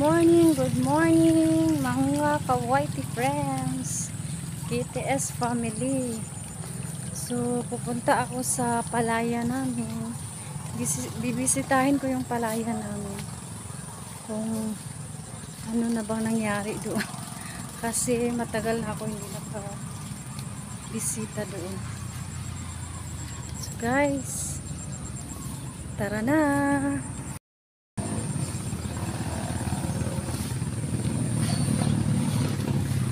good morning mga ka-whitey friends, BTS family. So pupunta ako sa palaya namin. Bibisitahin ko yung palaya namin kung ano na bang nangyari doon kasi matagal na ako hindi nakabisita doon. So guys, tara na.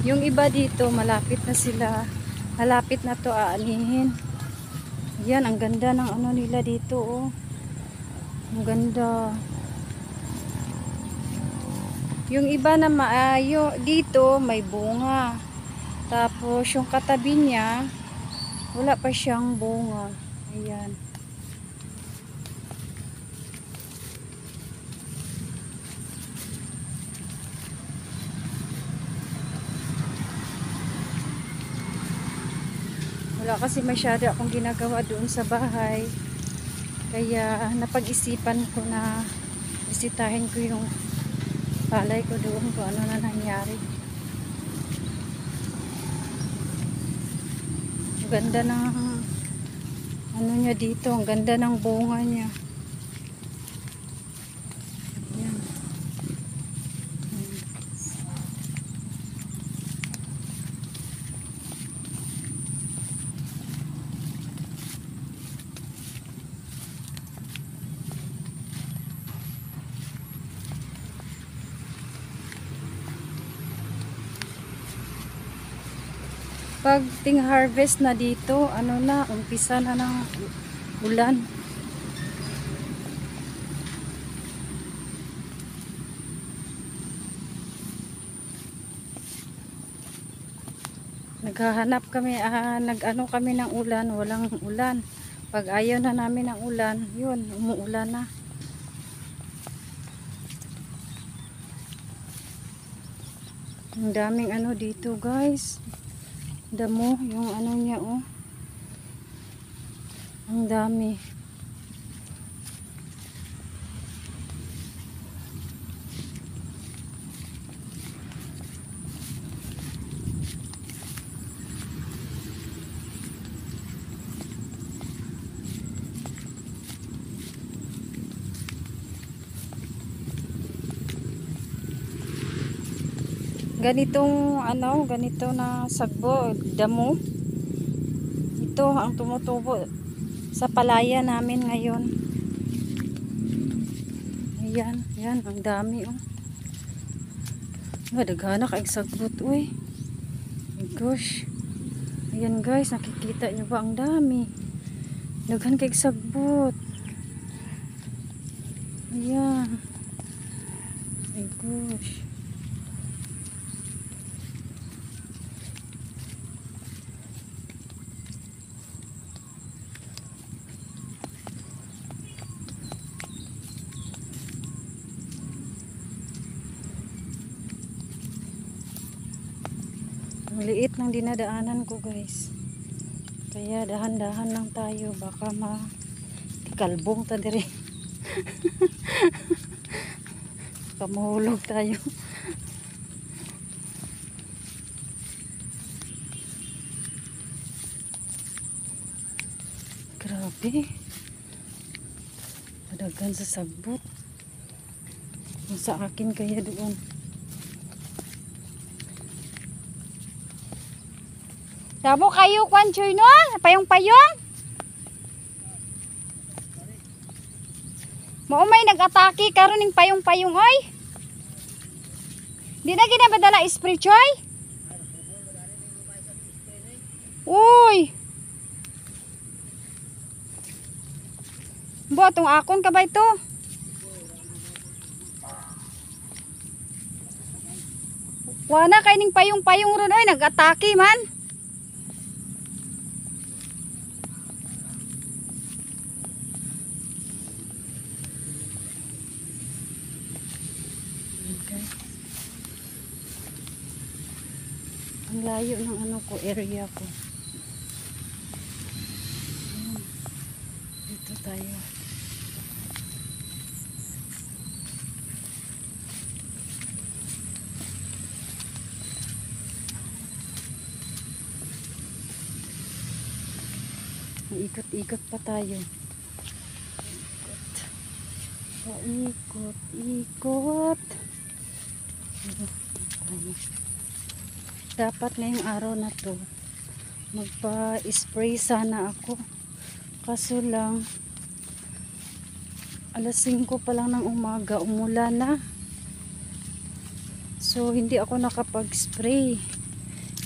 Yung iba dito malapit na sila, malapit na to aanihin. Yan, ang ganda ng ano nila dito, oh. Ang ganda. Yung iba na maayo dito may bunga, tapos yung katabi niya wala pa siyang bunga. Ayan. Wala kasi masyado akong ginagawa doon sa bahay, kaya napag-isipan ko na bisitahin ko yung palay ko doon kung ano na nangyari. Ang ganda ng ano niya dito, ang ganda ng bunga niya. Ayan. Pag ting harvest na dito, ano na, umpisa na ng ulan. Naghahanap kami, nag-ano kami ng ulan, walang ulan. Pag ayaw na namin ng ulan, yun, umuulan na. Ang daming ano dito, guys. Damo, yung ano niya, oh. Ang dami. Ganitong ano, ganito na sagbo, damo. Ito ang tumutubo sa palaya namin ngayon. Ayan, yan, ang dami, oh. Nadaghana kay sagbot, uy. My gosh. Ayan guys, nakikita nyo ba ang dami? Daghan kay sagbot. Ayan. My gosh. Ang liit ng dinadaanan ko, guys. Kaya dahan-dahan lang tayo, baka kalbong ta dire. Baka mahulog tayo. Grabe. Madagan sa sagbot. Sa akin kaya doon. Damo kayo kwan choy no? Payong-payong. Mao may nag-atake karon ning payong-payong oy. Di na gina badala spray choy. Uy. Bo tong akon ka ba ito? Wala kay ning payong-payong ron oy, nag-atake man. Ang layo ng ano ko, area ko. Dito tayo. Ikot-ikot pa tayo. Ikot, ikot. Dapat ngayong araw na to magpa-spray sana ako, kaso lang alas 5 pa lang ng umaga umulan na, so hindi ako nakapag-spray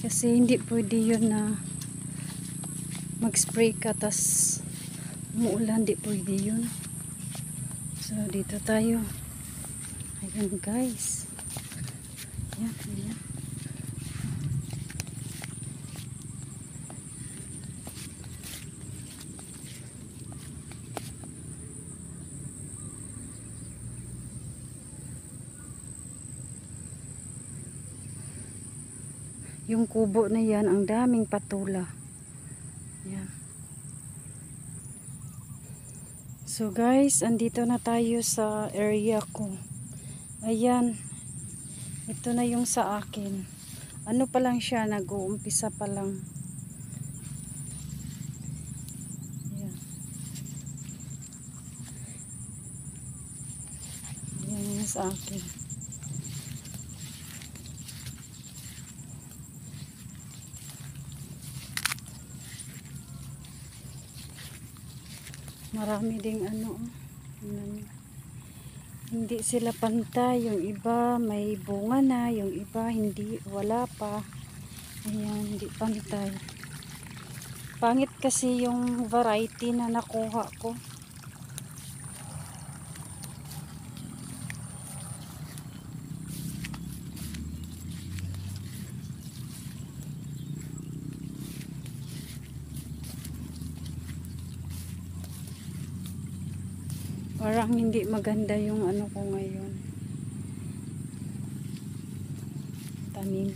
kasi hindi pwede yun na mag-spray ka tas umuulan, hindi pwede yun. So dito tayo, ayan guys, ayan, ayan. Yung kubo na yan, ang daming patula. Yan. So guys, andito na tayo sa area ko. Ayan. Ito na yung sa akin. Ano pa lang siya, nag-uumpisa pa lang. Ayan. Ayan yung sa akin. Marami ding ano, hindi sila pantay, yung iba may bunga na, yung iba hindi, wala pa. Ayan, hindi pantay. Pangit kasi yung variety na nakuha ko. Parang hindi maganda yung ano ko ngayon, tanim.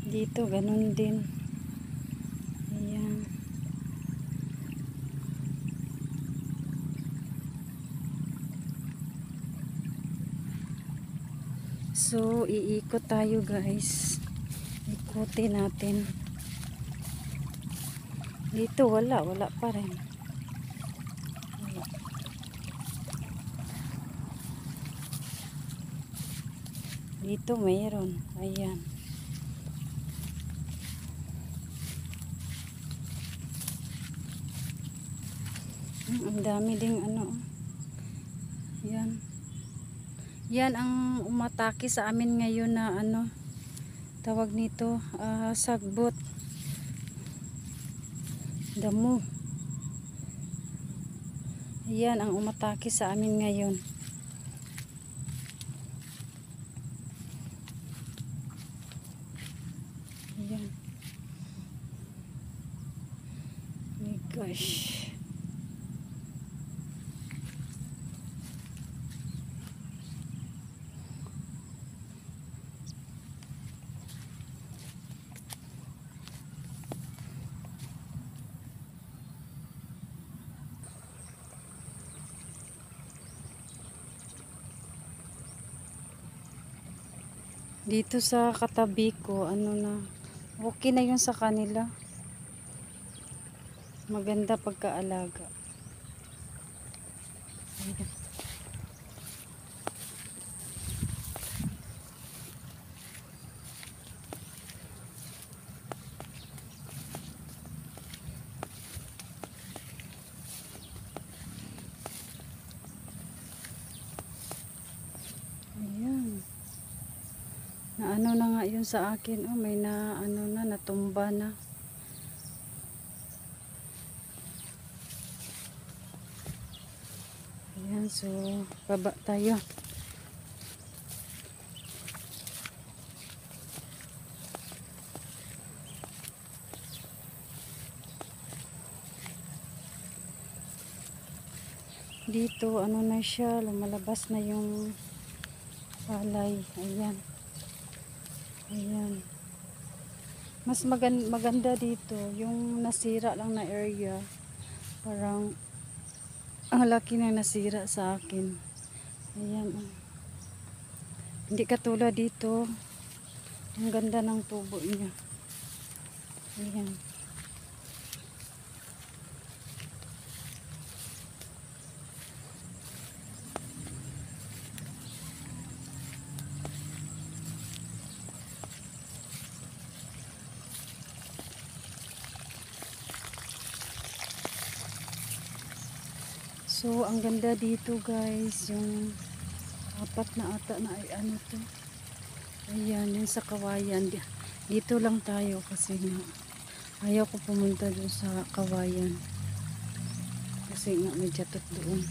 Dito ganun din. Ayan. So iikot tayo guys, ikutin natin. Dito wala pa rin. Wala. Dito mayroon. Ayan. Ang dami ding ano. Yan. Yan ang umatake sa amin ngayon na ano, tawag nito, sagbot. Damo. Ayan ang umatake sa amin ngayon. Ayan. My gosh. Dito sa katabi ko, ano na, okay na yun sa kanila. Maganda pagkaalaga. Ayan. Na ano na nga yun sa akin, oh, may na ano na, natumba na. Ayan, so baba tayo. Dito ano na siya, lumalabas na yung palay. Ayan. Ayan. Mas maganda dito yung nasira lang na area. Parang ang laki na nasira sa akin. Ayan. Hindi katulad dito. Ang ganda ng tubo niya. Ayan. So, ang ganda dito guys, yung apat na ata na ay ano to. Ayan, yung sa Kawayan. Dito lang tayo kasi nga ayaw ko pumunta doon sa Kawayan. Kasi nga may jatot doon.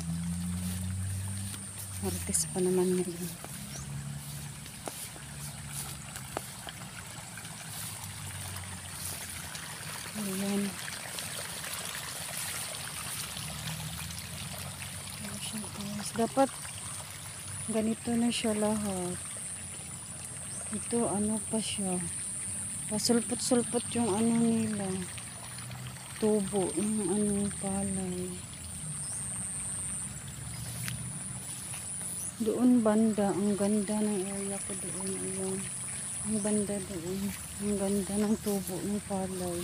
Martes pa naman ngayon. Ayan. Dapat ganito na siya lahat. Ito ano pa siya, pasulpot-sulpot yung ano nila, tubo yung ano palay. Doon banda, ang ganda ng area ko doon. Ayun, ang banda doon, ang ganda ng tubo ng palay.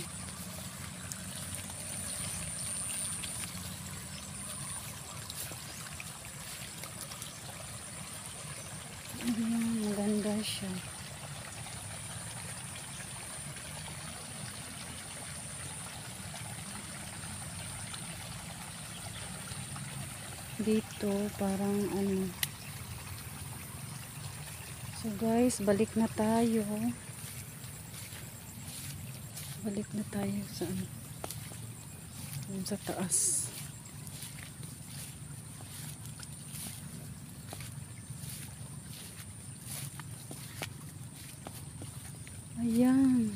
Ayan, maganda siya. Dito parang ano. So guys, balik na tayo. Balik na tayo sa ano, sa taas. Ayan.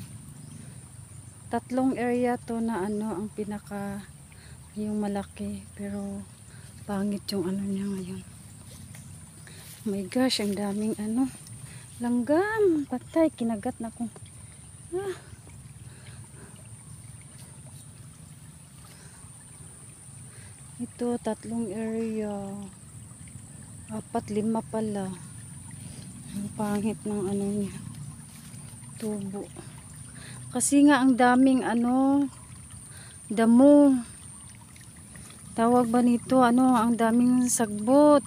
Tatlong area to na ano ang pinaka yung malaki, pero pangit yung ano niya ngayon. Oh my gosh, ang daming ano, langgam, patay, kinagat na ko. Ito, tatlong area. 4, 5 pala. Ang pangit ng ano niya, tubo. Kasi nga ang daming ano, damo. Tawag ba nito, ano, ang daming sagbot.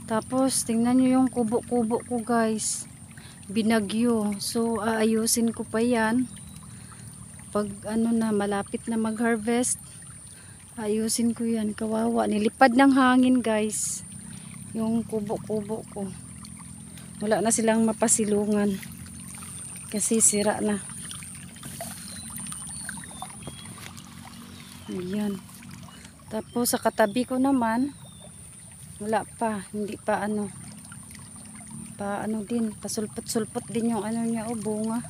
Tapos, tingnan nyo yung kubo-kubo ko guys. Binagyo. So, aayusin ko pa yan. Pag ano na, malapit na mag-harvest, ayusin ko yan. Kawawa. Nilipad ng hangin guys. Yung kubo-kubo ko. Wala na silang mapasilungan. Kasi sira na. Ayan. Tapos sa katabi ko naman, wala pa. Hindi pa ano. Pa ano din. Pasulpot-sulpot din yung ano niya. O bunga.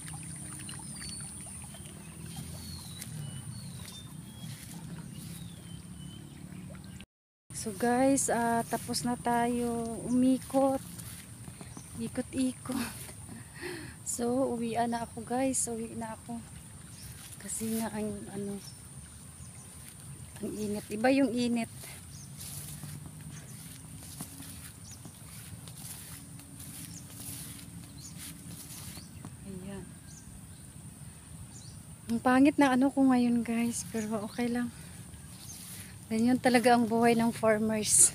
So guys, tapos na tayo umikot. Ikot-ikot. So, uwian na ako guys. Uwi na ako. Kasi nga ang ano, ang init. Iba yung init. Ayan. Ang pangit na ano ko ngayon guys. Pero okay lang. Ganyan talaga ang buhay ng farmers.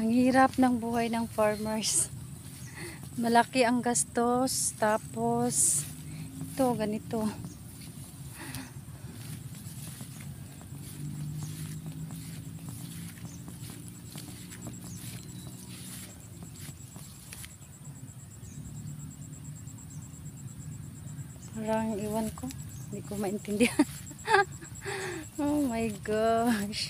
Ang hirap ng buhay ng farmers. Malaki ang gastos. Tapos, ito, ganito. Parang iwan ko. Hindi ko maintindihan. Oh my gosh.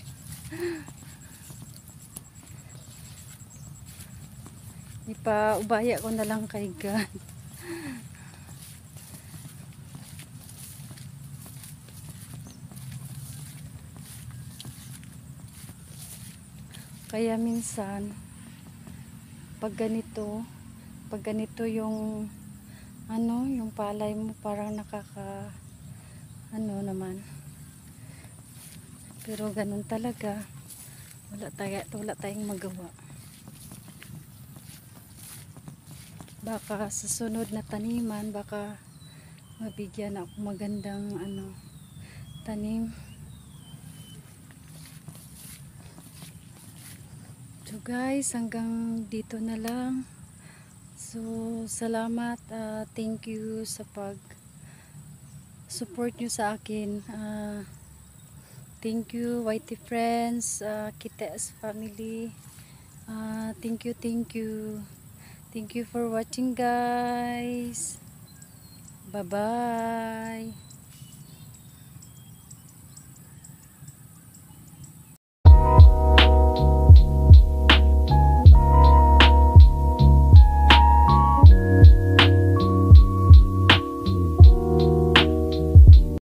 Ipaubaya ko na lang kay God. Kaya minsan pag ganito yung ano, yung palay mo parang nakaka ano naman. Pero ganun talaga. Wala tayong magawa. Baka sa sunod na taniman, baka mabigyan ako magandang tanim. So guys, hanggang dito na lang. So salamat, thank you sa pag support nyo sa akin. Thank you YT friends, Kites family. Thank you, thank you. Thank you for watching guys. Bye bye.